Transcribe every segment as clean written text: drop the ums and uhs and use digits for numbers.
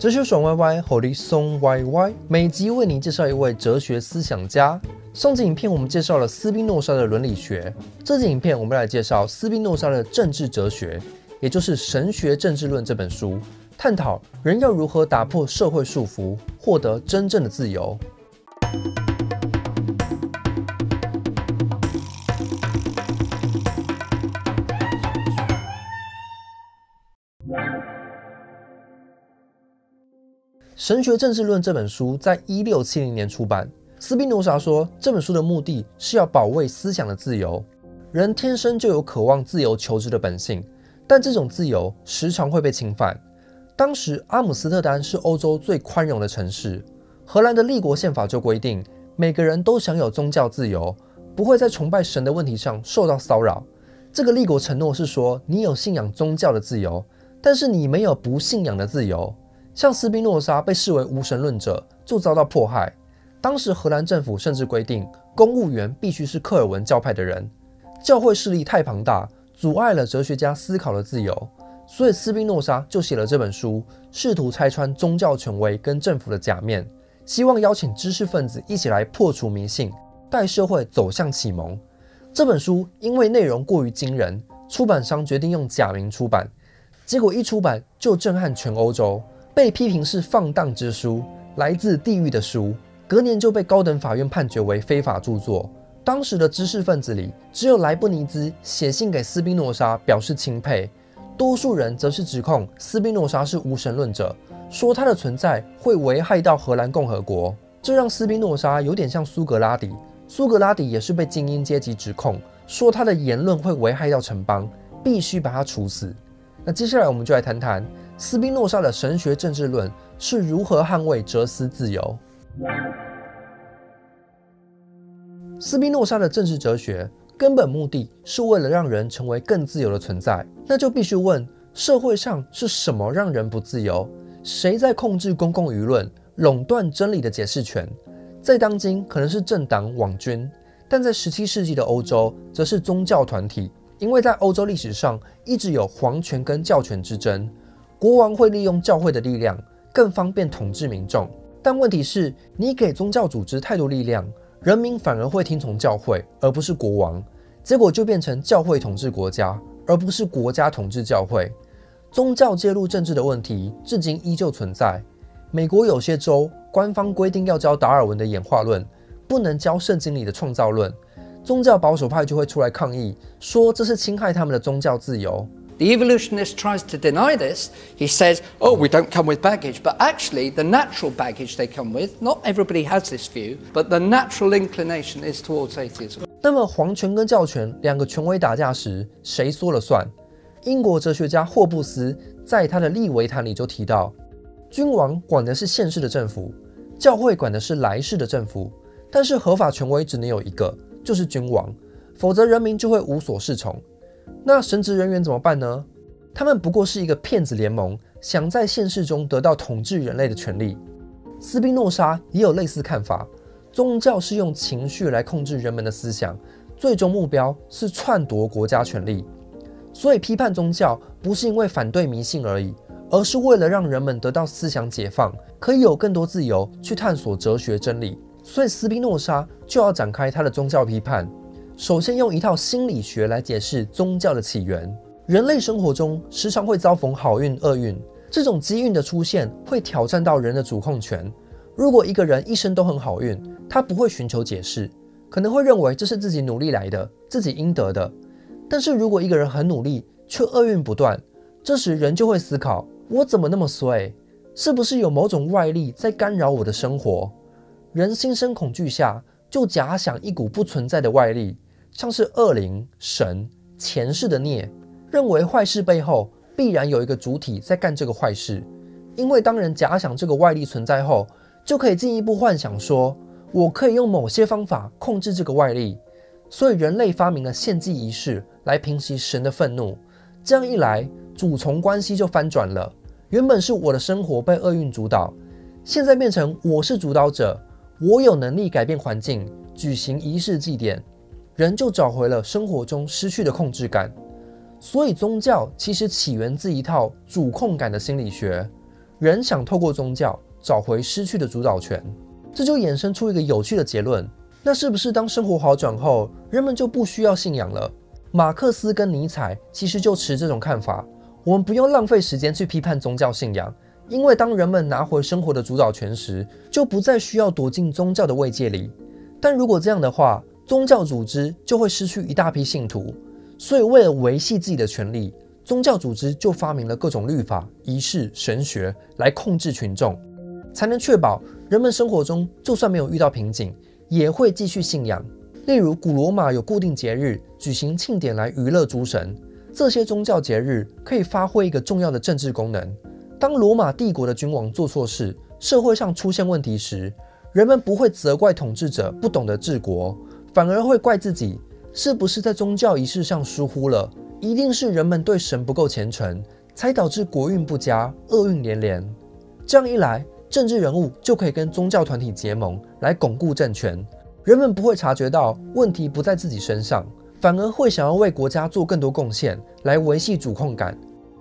哲学爽歪歪，火力松歪歪。每集为您介绍一位哲学思想家。上集影片我们介绍了斯宾诺莎的伦理学，这集影片我们来介绍斯宾诺莎的政治哲学，也就是《神学政治论》这本书，探讨人要如何打破社会束缚，获得真正的自由。《神学政治论》这本书在1670年出版。斯宾诺莎说，这本书的目的是要保卫思想的自由。人天生就有渴望自由求知的本性，但这种自由时常会被侵犯。当时阿姆斯特丹是欧洲最宽容的城市，荷兰的立国宪法就规定，每个人都享有宗教自由，不会在崇拜神的问题上受到骚扰。这个立国承诺是说，你有信仰宗教的自由，但是你没有不信仰的自由。像斯宾诺莎被视为无神论者，就遭到迫害。当时荷兰政府甚至规定，公务员必须是科尔文教派的人。教会势力太庞大，阻碍了哲学家思考的自由，所以斯宾诺莎就写了这本书，试图拆穿宗教权威跟政府的假面，希望邀请知识分子一起来破除迷信，带社会走向启蒙。这本书因为内容过于惊人，出版商决定用假名出版，结果一出版就震撼全欧洲，被批评是放荡之书，来自地狱的书，隔年就被高等法院判决为非法著作。当时的知识分子里，只有莱布尼兹写信给斯宾诺莎表示钦佩，多数人则是指控斯宾诺莎是无神论者，说他的存在会危害到荷兰共和国。这让斯宾诺莎有点像苏格拉底，苏格拉底也是被精英阶级指控，说他的言论会危害到城邦，必须把他处死。那接下来我们就来谈谈斯宾诺莎的神学政治论是如何捍卫哲思自由。斯宾诺莎的政治哲学根本目的是为了让人成为更自由的存在，那就必须问，社会上是什么让人不自由？谁在控制公共舆论，垄断真理的解释权？在当今可能是政党网军，但在17世纪的欧洲则是宗教团体，因为在欧洲历史上一直有皇权跟教权之争，国王会利用教会的力量，更方便统治民众。但问题是，你给宗教组织太多力量，人民反而会听从教会，而不是国王，结果就变成教会统治国家，而不是国家统治教会。宗教介入政治的问题至今依旧存在。美国有些州官方规定要教达尔文的演化论，不能教圣经里的创造论，宗教保守派就会出来抗议，说这是侵害他们的宗教自由。The evolutionist tries to deny this. He says, oh, we don't come with baggage. But actually, the natural baggage they come with, not everybody has this view, but the natural inclination is towards atheism. 那么皇权跟教权两个权威打架时，谁说了算？英国哲学家霍布斯在他的利维坦里就提到，君王管的是现世的政府，教会管的是来世的政府，但是合法权威只能有一个，就是君王，否则人民就会无所适从。那神职人员怎么办呢？他们不过是一个骗子联盟，想在现世中得到统治人类的权利。斯宾诺莎也有类似看法，宗教是用情绪来控制人们的思想，最终目标是篡夺国家权力。所以批判宗教不是因为反对迷信而已，而是为了让人们得到思想解放，可以有更多自由去探索哲学真理。所以斯宾诺莎就要展开他的宗教批判，首先用一套心理学来解释宗教的起源。人类生活中时常会遭逢好运、厄运，这种机运的出现会挑战到人的主控权。如果一个人一生都很好运，他不会寻求解释，可能会认为这是自己努力来的，自己应得的。但是如果一个人很努力，却厄运不断，这时人就会思考，我怎么那么衰？是不是有某种外力在干扰我的生活？人心生恐惧下，就假想一股不存在的外力，像是恶灵、神、前世的孽，认为坏事背后必然有一个主体在干这个坏事。因为当人假想这个外力存在后，就可以进一步幻想说，我可以用某些方法控制这个外力。所以人类发明了献祭仪式来平息神的愤怒，这样一来，主从关系就翻转了。原本是我的生活被厄运主导，现在变成我是主导者，我有能力改变环境，举行仪式祭典，人就找回了生活中失去的控制感。所以宗教其实起源自一套主控感的心理学，人想透过宗教找回失去的主导权。这就衍生出一个有趣的结论，那是不是当生活好转后，人们就不需要信仰了？马克思跟尼采其实就持这种看法，我们不用浪费时间去批判宗教信仰，因为当人们拿回生活的主导权时，就不再需要躲进宗教的慰藉里。但如果这样的话，宗教组织就会失去一大批信徒，所以为了维系自己的权利，宗教组织就发明了各种律法、仪式、神学来控制群众，才能确保人们生活中就算没有遇到瓶颈，也会继续信仰。例如古罗马有固定节日举行庆典来娱乐诸神，这些宗教节日可以发挥一个重要的政治功能。当罗马帝国的君王做错事，社会上出现问题时，人们不会责怪统治者不懂得治国，反而会怪自己是不是在宗教仪式上疏忽了，一定是人们对神不够虔诚，才导致国运不佳，厄运连连。这样一来，政治人物就可以跟宗教团体结盟来巩固政权，人们不会察觉到问题不在自己身上，反而会想要为国家做更多贡献来维系主控感。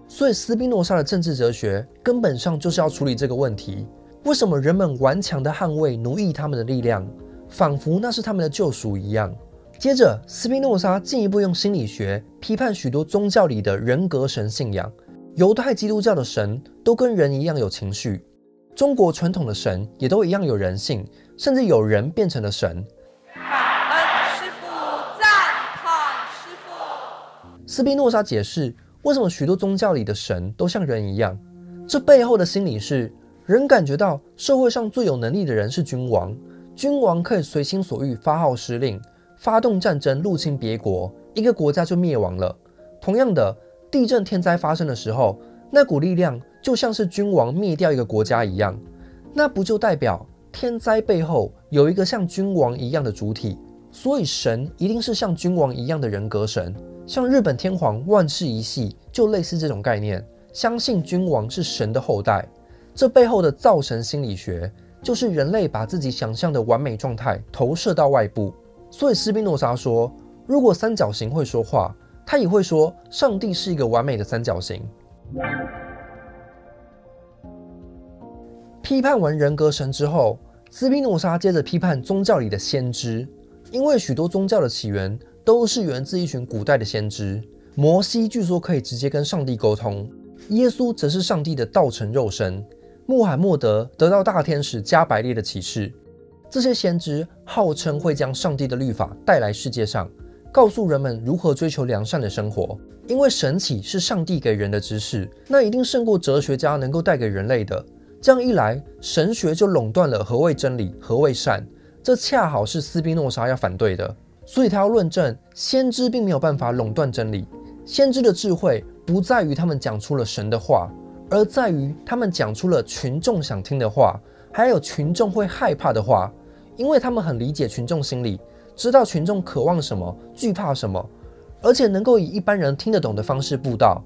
所以斯宾诺莎的政治哲学根本上就是要处理这个问题，为什么人们顽强地捍卫奴役他们的力量，仿佛那是他们的救赎一样。接着斯宾诺莎进一步用心理学批判许多宗教里的人格神信仰。犹太基督教的神都跟人一样有情绪，中国传统的神也都一样有人性，甚至有人变成了神。感恩师父，赞叹师父。斯宾诺莎解释为什么许多宗教里的神都像人一样，这背后的心理是人感觉到社会上最有能力的人是君王，君王可以随心所欲发号施令，发动战争入侵别国，一个国家就灭亡了。同样的，地震天灾发生的时候，那股力量就像是君王灭掉一个国家一样，那不就代表天灾背后有一个像君王一样的主体？所以神一定是像君王一样的人格神，像日本天皇万世一系就类似这种概念，相信君王是神的后代。这背后的造神心理学，就是人类把自己想象的完美状态投射到外部。所以斯宾诺莎说，如果三角形会说话，他也会说上帝是一个完美的三角形。批判完人格神之后，斯宾诺莎接着批判宗教里的先知，因为许多宗教的起源都是源自一群古代的先知。摩西据说可以直接跟上帝沟通，耶稣则是上帝的道成肉身，穆罕默德得到大天使加百列的启示。这些先知号称会将上帝的律法带来世界上，告诉人们如何追求良善的生活。因为神启是上帝给人的知识，那一定胜过哲学家能够带给人类的。这样一来，神学就垄断了何谓真理，何谓善，这恰好是斯宾诺莎要反对的。所以他要论证先知并没有办法垄断真理，先知的智慧不在于他们讲出了神的话，而在于他们讲出了群众想听的话，还有群众会害怕的话，因为他们很理解群众心理，知道群众渴望什么，惧怕什么，而且能够以一般人听得懂的方式布道。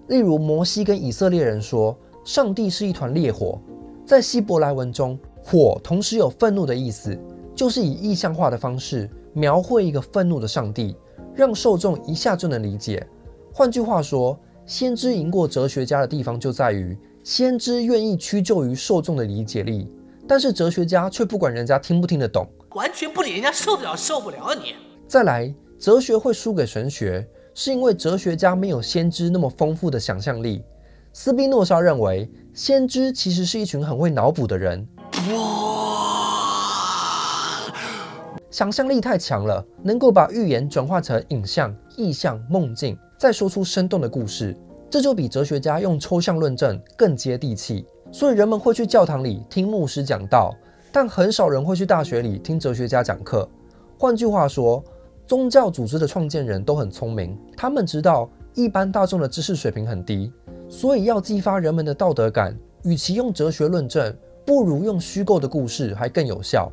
例如摩西跟以色列人说，上帝是一团烈火，在希伯来文中，火同时有愤怒的意思，就是以意象化的方式描绘一个愤怒的上帝，让受众一下就能理解。换句话说，先知赢过哲学家的地方就在于，先知愿意屈就于受众的理解力，但是哲学家却不管人家听不听得懂，完全不理人家受得了受不了你。再来，哲学会输给神学，是因为哲学家没有先知那么丰富的想象力。斯宾诺莎认为，先知其实是一群很会脑补的人，想象力太强了，能够把预言转化成影像、意象、梦境，再说出生动的故事，这就比哲学家用抽象论证更接地气。所以人们会去教堂里听牧师讲道，但很少人会去大学里听哲学家讲课。换句话说，宗教组织的创建人都很聪明，他们知道一般大众的知识水平很低，所以要激发人们的道德感，与其用哲学论证，不如用虚构的故事还更有效。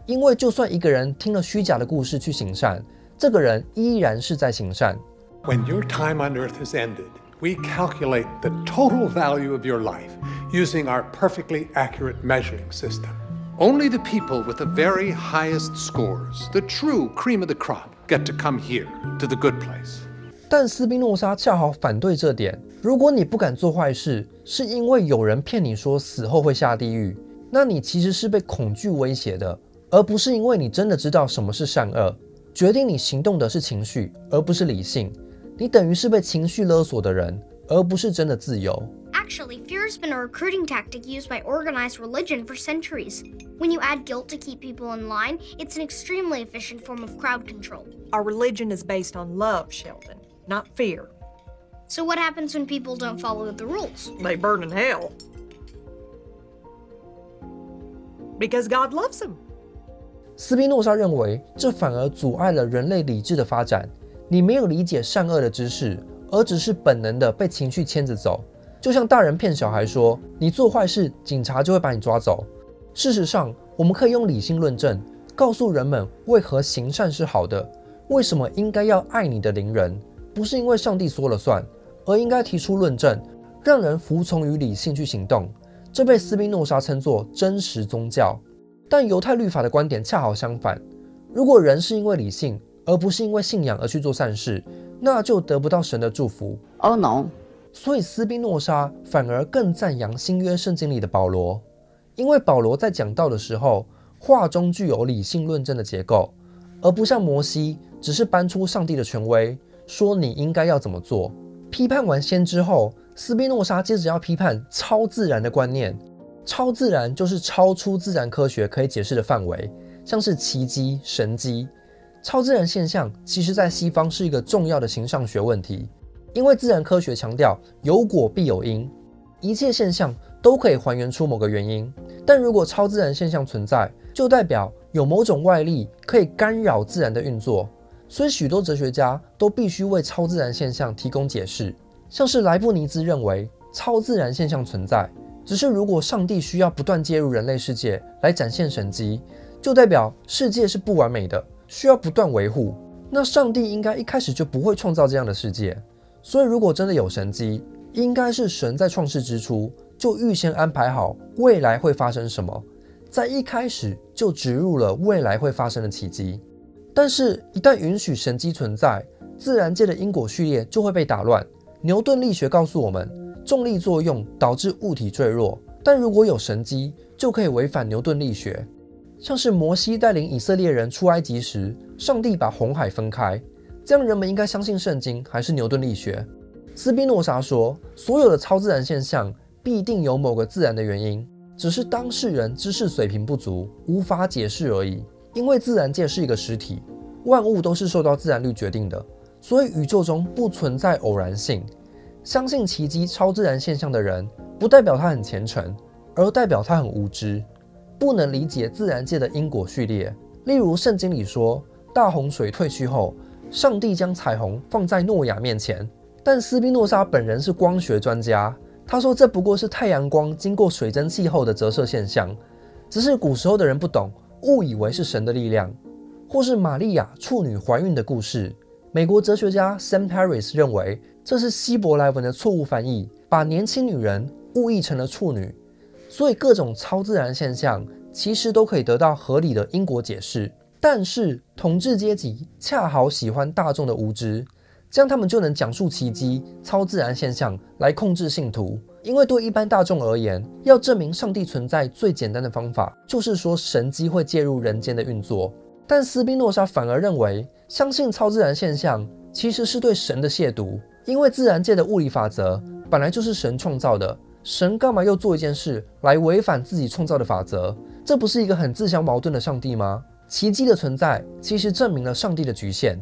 因为就算一个人听了虚假的故事去行善，这个人依然是在行善。When your time on earth has ended, we calculate the total value of your life using our perfectly accurate measuring system. Only the people with the very highest scores, the true cream of the crop, get to come here, to the good place. 但斯宾诺莎恰好反对这点，如果你不敢做坏事，是因为有人骗你说死后会下地狱，那你其实是被恐惧威胁的，而不是因为你真的知道什么是善恶。决定你行动的是情绪，而不是理性。你等于是被情绪勒索的人，而不是真的自由。Actually, fear has been a recruiting tactic used by organized religion for centuries. When you add guilt to keep people in line, it's an extremely efficient form of crowd control. Our religion is based on love, Sheldon, not fear. So what happens when people don't follow the rules? They burn in hell. Because God loves them. 斯宾诺莎认为，这反而阻碍了人类理智的发展。你没有理解善恶的知识，而只是本能的被情绪牵着走。就像大人骗小孩说，你做坏事，警察就会把你抓走。事实上，我们可以用理性论证，告诉人们为何行善是好的，为什么应该要爱你的邻人，不是因为上帝说了算，而应该提出论证，让人服从于理性去行动。这被斯宾诺莎称作真实宗教。但犹太律法的观点恰好相反，如果人是因为理性，而不是因为信仰而去做善事，那就得不到神的祝福。Oh no！ 所以斯宾诺莎反而更赞扬新约圣经里的保罗，因为保罗在讲道的时候，话中具有理性论证的结构，而不像摩西只是搬出上帝的权威，说你应该要怎么做。批判完先知后，斯宾诺莎接着要批判超自然的观念。超自然就是超出自然科学可以解释的范围，像是奇迹、神迹。超自然现象其实在西方是一个重要的形上学问题，因为自然科学强调有果必有因，一切现象都可以还原出某个原因。但如果超自然现象存在，就代表有某种外力可以干扰自然的运作，所以许多哲学家都必须为超自然现象提供解释。像是莱布尼兹认为超自然现象存在，只是如果上帝需要不断介入人类世界来展现神迹，就代表世界是不完美的，需要不断维护。那上帝应该一开始就不会创造这样的世界。所以如果真的有神迹，应该是神在创世之初就预先安排好未来会发生什么，在一开始就植入了未来会发生的奇迹。但是一旦允许神迹存在，自然界的因果序列就会被打乱。牛顿力学告诉我们，重力作用导致物体坠落，但如果有神迹，就可以违反牛顿力学。像是摩西带领以色列人出埃及时，上帝把红海分开，这样人们应该相信圣经还是牛顿力学？斯宾诺莎说，所有的超自然现象必定有某个自然的原因，只是当事人知识水平不足，无法解释而已。因为自然界是一个实体，万物都是受到自然律决定的，所以宇宙中不存在偶然性。相信奇迹超自然现象的人，不代表他很虔诚，而代表他很无知，不能理解自然界的因果序列。例如圣经里说，大洪水退去后，上帝将彩虹放在诺亚面前，但斯宾诺莎本人是光学专家，他说这不过是太阳光经过水蒸气后的折射现象，只是古时候的人不懂，误以为是神的力量。或是玛利亚处女怀孕的故事，美国哲学家 Sam Harris 认为这是希伯来文的错误翻译，把年轻女人误译成了处女。所以各种超自然现象其实都可以得到合理的因果解释，但是统治阶级恰好喜欢大众的无知，这样他们就能讲述奇迹、超自然现象来控制信徒。因为对一般大众而言，要证明上帝存在最简单的方法，就是说神迹会介入人间的运作。但斯宾诺莎反而认为，相信超自然现象其实是对神的亵渎，因为自然界的物理法则本来就是神创造的，神干嘛又做一件事来违反自己创造的法则？这不是一个很自相矛盾的上帝吗？奇迹的存在其实证明了上帝的局限，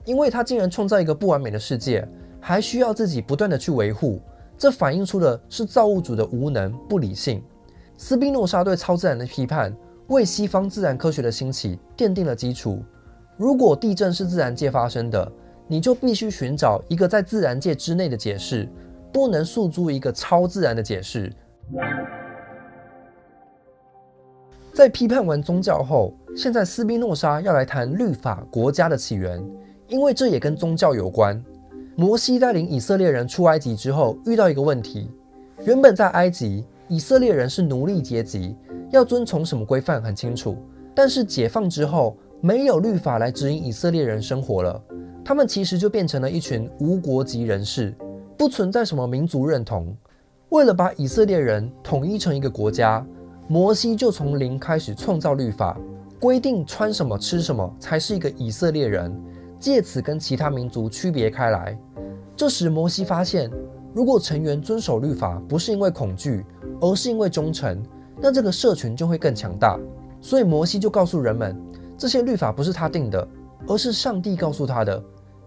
因为他竟然创造一个不完美的世界，还需要自己不断的去维护，这反映出的是造物主的无能、不理性。斯宾诺莎对超自然的批判，为西方自然科学的兴起奠定了基础。如果地震是自然界发生的，你就必须寻找一个在自然界之内的解释，不能诉诸一个超自然的解释。在批判完宗教后，现在斯宾诺莎要来谈律法国家的起源，因为这也跟宗教有关。摩西带领以色列人出埃及之后，遇到一个问题：原本在埃及，以色列人是奴隶阶级，要遵从什么规范很清楚，但是解放之后，没有律法来指引以色列人生活了，他们其实就变成了一群无国籍人士。不存在什么民族认同。为了把以色列人统一成一个国家，摩西就从零开始创造律法，规定穿什么吃什么才是一个以色列人，借此跟其他民族区别开来。这时摩西发现，如果成员遵守律法不是因为恐惧，而是因为忠诚，那这个社群就会更强大。所以摩西就告诉人们，这些律法不是他定的，而是上帝告诉他的。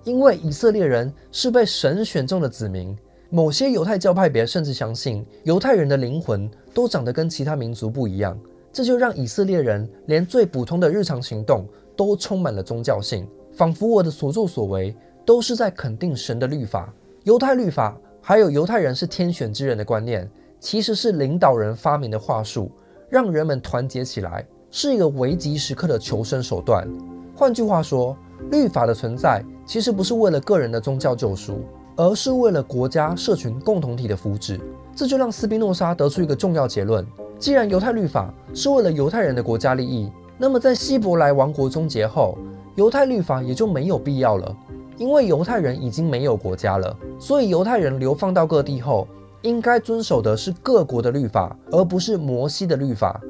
因为以色列人是被神选中的子民，某些犹太教派别甚至相信犹太人的灵魂都长得跟其他民族不一样，这就让以色列人连最普通的日常行动都充满了宗教性，仿佛我的所作所为都是在肯定神的律法。犹太律法还有犹太人是天选之人的观念，其实是领导人发明的话术，让人们团结起来，是一个危急时刻的求生手段。换句话说，律法的存在其实不是为了个人的宗教救赎，而是为了国家社群共同体的福祉。这就让斯宾诺莎得出一个重要结论：既然犹太律法是为了犹太人的国家利益，那么在希伯来王国终结后，犹太律法也就没有必要了。因为犹太人已经没有国家了，所以犹太人流放到各地后，应该遵守的是各国的律法，而不是摩西的律法。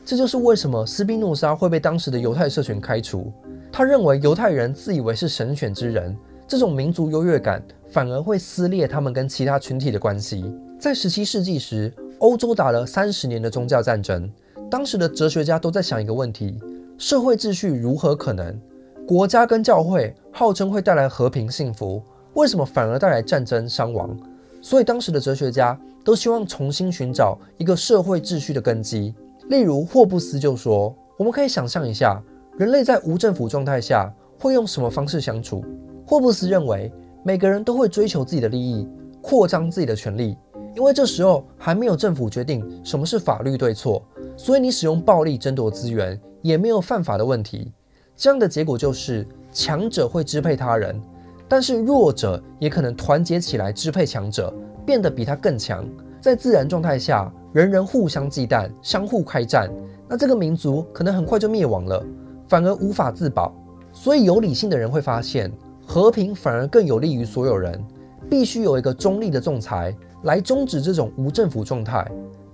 这就是为什么斯宾诺莎会被当时的犹太社群开除。他认为犹太人自以为是神选之人，这种民族优越感反而会撕裂他们跟其他群体的关系。在17世纪时，欧洲打了30年的宗教战争，当时的哲学家都在想一个问题：社会秩序如何可能？国家跟教会号称会带来和平幸福，为什么反而带来战争伤亡？所以当时的哲学家都希望重新寻找一个社会秩序的根基。例如霍布斯就说，我们可以想象一下，人类在无政府状态下会用什么方式相处？霍布斯认为，每个人都会追求自己的利益，扩张自己的权利，因为这时候还没有政府决定什么是法律对错，所以你使用暴力争夺资源也没有犯法的问题。这样的结果就是强者会支配他人，但是弱者也可能团结起来支配强者，变得比他更强。在自然状态下，人人互相忌惮，相互开战，那这个民族可能很快就灭亡了，反而无法自保。所以有理性的人会发现，和平反而更有利于所有人，必须有一个中立的仲裁来终止这种无政府状态。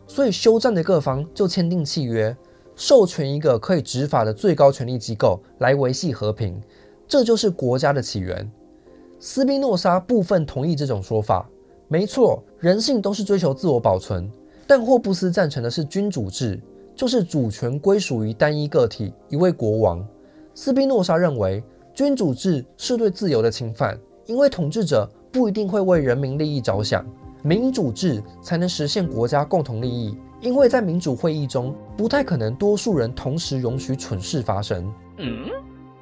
所以休战的各方就签订契约，授权一个可以执法的最高权力机构来维系和平，这就是国家的起源。斯宾诺莎部分同意这种说法，没错，人性都是追求自我保存，但霍布斯赞成的是君主制，就是主权归属于单一个体，一位国王。斯宾诺莎认为，君主制是对自由的侵犯，因为统治者不一定会为人民利益着想。民主制才能实现国家共同利益，因为在民主会议中，不太可能多数人同时容许蠢事发生。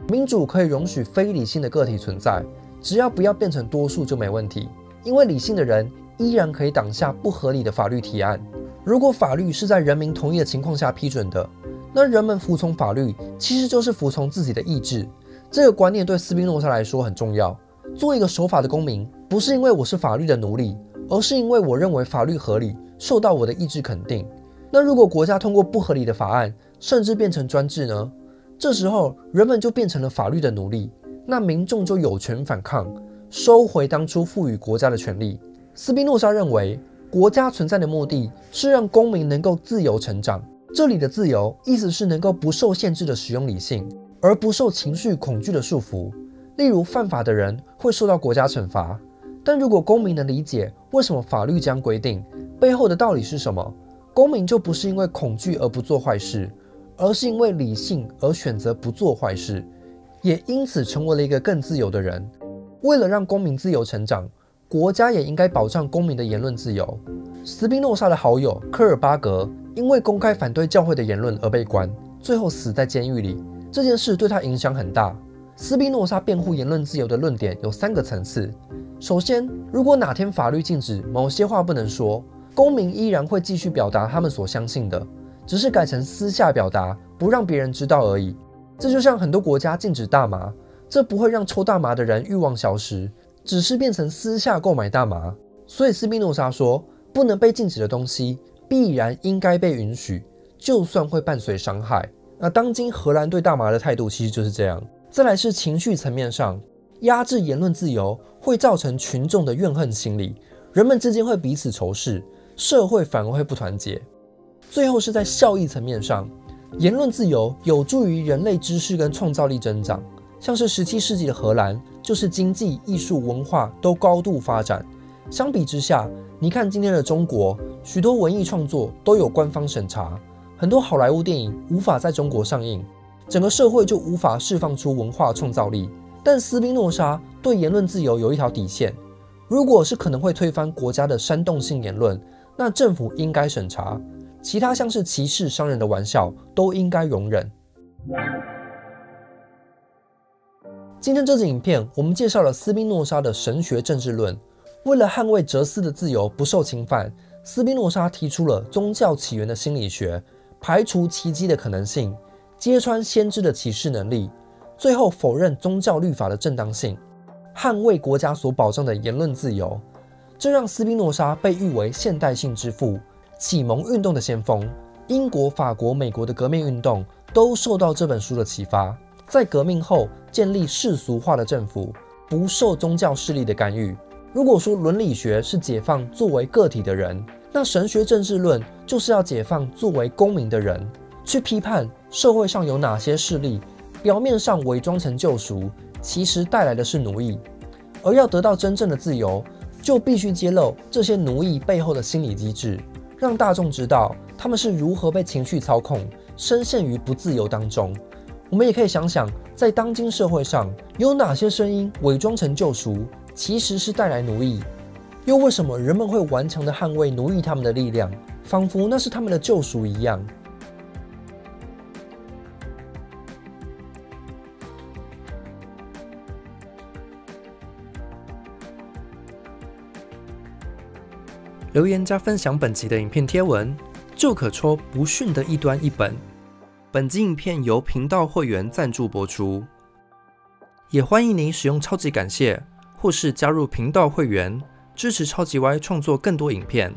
民主可以容许非理性的个体存在，只要不要变成多数就没问题，因为理性的人依然可以挡下不合理的法律提案。如果法律是在人民同意的情况下批准的，那人们服从法律其实就是服从自己的意志。这个观念对斯宾诺莎来说很重要。做一个守法的公民，不是因为我是法律的奴隶，而是因为我认为法律合理，受到我的意志肯定。那如果国家通过不合理的法案，甚至变成专制呢？这时候人们就变成了法律的奴隶，那民众就有权反抗，收回当初赋予国家的权利。斯宾诺莎认为，国家存在的目的是让公民能够自由成长。这里的自由，意思是能够不受限制的使用理性，而不受情绪恐惧的束缚。例如犯法的人会受到国家惩罚，但如果公民能理解为什么法律这样规定，背后的道理是什么，公民就不是因为恐惧而不做坏事，而是因为理性而选择不做坏事，也因此成为了一个更自由的人。为了让公民自由成长，国家也应该保障公民的言论自由。斯宾诺莎的好友科尔巴格因为公开反对教会的言论而被关，最后死在监狱里。这件事对他影响很大。斯宾诺莎辩护言论自由的论点有3个层次。首先，如果哪天法律禁止某些话不能说，公民依然会继续表达他们所相信的，只是改成私下表达，不让别人知道而已。这就像很多国家禁止大麻，这不会让抽大麻的人欲望消失，只是变成私下购买大麻。所以斯宾诺莎说，不能被禁止的东西必然应该被允许，就算会伴随伤害。那当今荷兰对大麻的态度其实就是这样。再来是情绪层面上，压制言论自由会造成群众的怨恨心理，人们之间会彼此仇视，社会反而会不团结。最后是在效益层面上，言论自由有助于人类知识跟创造力增长。像是17世纪的荷兰，就是经济、艺术、文化都高度发展。相比之下，你看今天的中国，许多文艺创作都有官方审查，很多好莱坞电影无法在中国上映，整个社会就无法释放出文化创造力。但斯宾诺莎对言论自由有一条底线，如果是可能会推翻国家的煽动性言论，那政府应该审查，其他像是歧视商人的玩笑都应该容忍。今天这支影片，我们介绍了斯宾诺莎的神学政治论。为了捍卫哲思的自由不受侵犯，斯宾诺莎提出了宗教起源的心理学，排除奇迹的可能性，揭穿先知的启示能力，最后否认宗教律法的正当性，捍卫国家所保障的言论自由。这让斯宾诺莎被誉为现代性之父、启蒙运动的先锋。英国、法国、美国的革命运动都受到这本书的启发。在革命后建立世俗化的政府，不受宗教势力的干预。如果说伦理学是解放作为个体的人，那神学政治论就是要解放作为公民的人，去批判社会上有哪些势力表面上伪装成救赎，其实带来的是奴役。而要得到真正的自由，就必须揭露这些奴役背后的心理机制，让大众知道他们是如何被情绪操控，深陷于不自由当中。我们也可以想想，在当今社会上有哪些声音伪装成救赎，其实是带来奴役？又为什么人们会顽强地捍卫奴役他们的力量，仿佛那是他们的救赎一样？留言加分享本集的影片贴文，就可抽不逊的异端一本。本集影片由频道会员赞助播出，也欢迎您使用超级感谢或是加入频道会员，支持超级歪创作更多影片。